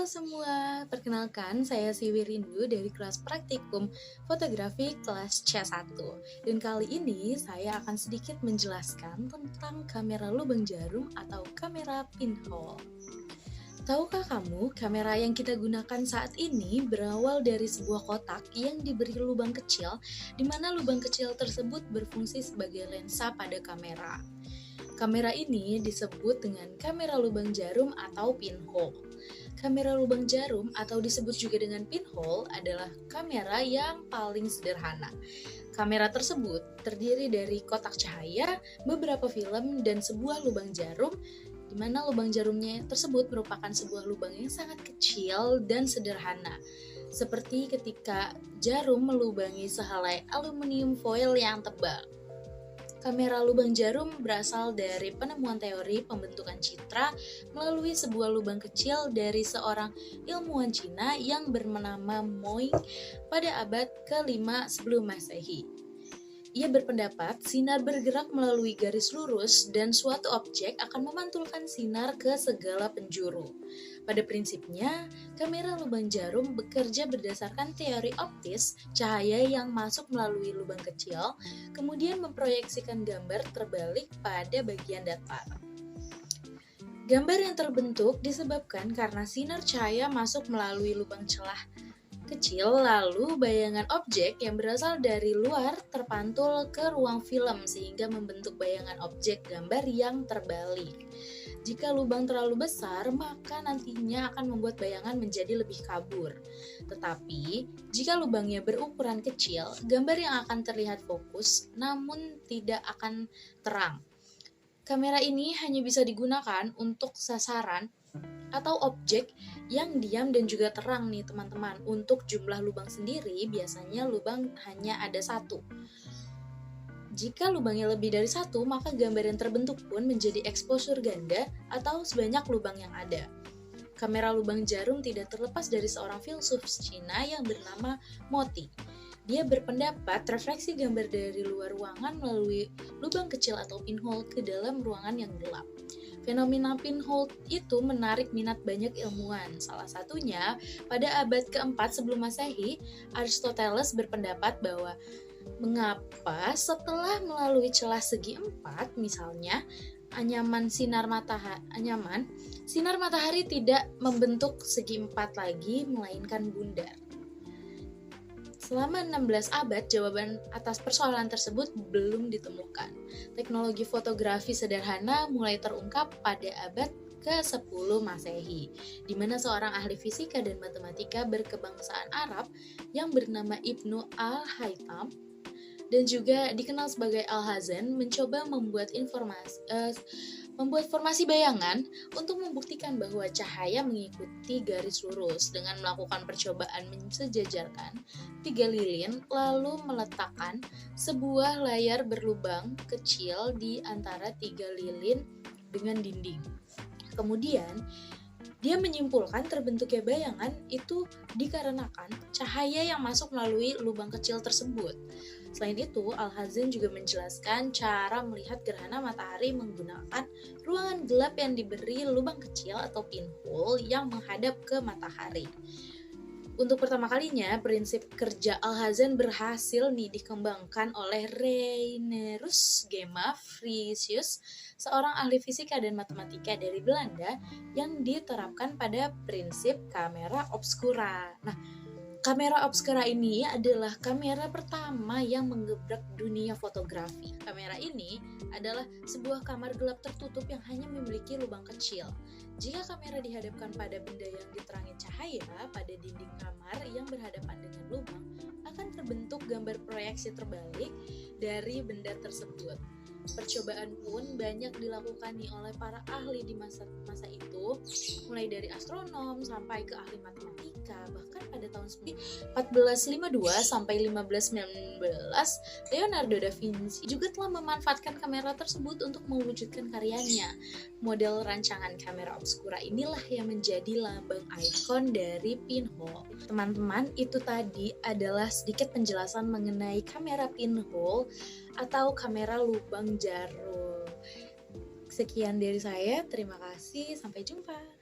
semua, perkenalkan saya Siwi Rindu dari kelas praktikum fotografi kelas C1. Dan kali ini saya akan sedikit menjelaskan tentang kamera lubang jarum atau kamera pinhole. Tahukah kamu, kamera yang kita gunakan saat ini berawal dari sebuah kotak yang diberi lubang kecil, di mana lubang kecil tersebut berfungsi sebagai lensa pada kamera. Kamera ini disebut dengan kamera lubang jarum atau pinhole. Kamera lubang jarum atau disebut juga dengan pinhole adalah kamera yang paling sederhana. Kamera tersebut terdiri dari kotak cahaya, beberapa film, dan sebuah lubang jarum, di mana lubang jarumnya tersebut merupakan sebuah lubang yang sangat kecil dan sederhana. Seperti ketika jarum melubangi sehelai aluminium foil yang tebal. Kamera lubang jarum berasal dari penemuan teori pembentukan citra melalui sebuah lubang kecil dari seorang ilmuwan Cina yang bernama Moing pada abad ke-5 sebelum Masehi. Ia berpendapat sinar bergerak melalui garis lurus dan suatu objek akan memantulkan sinar ke segala penjuru. Pada prinsipnya, kamera lubang jarum bekerja berdasarkan teori optis cahaya yang masuk melalui lubang kecil, kemudian memproyeksikan gambar terbalik pada bagian datar. Gambar yang terbentuk disebabkan karena sinar cahaya masuk melalui lubang celah kecil, lalu bayangan objek yang berasal dari luar terpantul ke ruang film sehingga membentuk bayangan objek gambar yang terbalik. Jika lubang terlalu besar, maka nantinya akan membuat bayangan menjadi lebih kabur. Tetapi, jika lubangnya berukuran kecil, gambar yang akan terlihat fokus namun tidak akan terang. Kamera ini hanya bisa digunakan untuk sasaran atau objek yang diam dan juga terang nih teman-teman. Untuk jumlah lubang sendiri biasanya lubang hanya ada satu. Jika lubangnya lebih dari satu, maka gambar yang terbentuk pun menjadi exposure ganda atau sebanyak lubang yang ada. Kamera lubang jarum tidak terlepas dari seorang filsuf Cina yang bernama Moti. Dia berpendapat refleksi gambar dari luar ruangan melalui lubang kecil atau pinhole ke dalam ruangan yang gelap. Fenomena pinhole itu menarik minat banyak ilmuwan. Salah satunya, pada abad ke-4 sebelum Masehi, Aristoteles berpendapat bahwa mengapa setelah melalui celah segi 4, misalnya, sinar matahari tidak membentuk segi 4 lagi, melainkan bundar. Selama 16 abad, jawaban atas persoalan tersebut belum ditemukan. Teknologi fotografi sederhana mulai terungkap pada abad ke-10 Masehi, di mana seorang ahli fisika dan matematika berkebangsaan Arab yang bernama Ibnu Al-Haytham dan juga dikenal sebagai Alhazen mencoba membuat formasi bayangan untuk membuktikan bahwa cahaya mengikuti garis lurus dengan melakukan percobaan mensejajarkan 3 lilin lalu meletakkan sebuah layar berlubang kecil di antara 3 lilin dengan dinding. Kemudian, dia menyimpulkan terbentuknya bayangan itu dikarenakan cahaya yang masuk melalui lubang kecil tersebut. Selain itu, Alhazen juga menjelaskan cara melihat gerhana matahari menggunakan ruangan gelap yang diberi lubang kecil atau pinhole yang menghadap ke matahari. Untuk pertama kalinya, prinsip kerja Alhazen berhasil dikembangkan oleh Reinerus Gemma Frisius, seorang ahli fisika dan matematika dari Belanda yang diterapkan pada prinsip kamera obscura. Nah, kamera obscura ini adalah kamera pertama yang menggebrak dunia fotografi. Kamera ini adalah sebuah kamar gelap tertutup yang hanya memiliki lubang kecil. Jika kamera dihadapkan pada benda yang diterangi cahaya pada dinding kamar yang berhadapan dengan lubang, akan terbentuk gambar proyeksi terbalik dari benda tersebut. Percobaan pun banyak dilakukan oleh para ahli di masa itu, mulai dari astronom sampai ke ahli matematika. Bahkan pada tahun 1452 sampai 1519, Leonardo da Vinci juga telah memanfaatkan kamera tersebut untuk mewujudkan karyanya. Model rancangan kamera obscura inilah yang menjadi lambang ikon dari pinhole. Teman-teman, itu tadi adalah sedikit penjelasan mengenai kamera pinhole atau kamera lubang jarum. Sekian dari saya, terima kasih, sampai jumpa.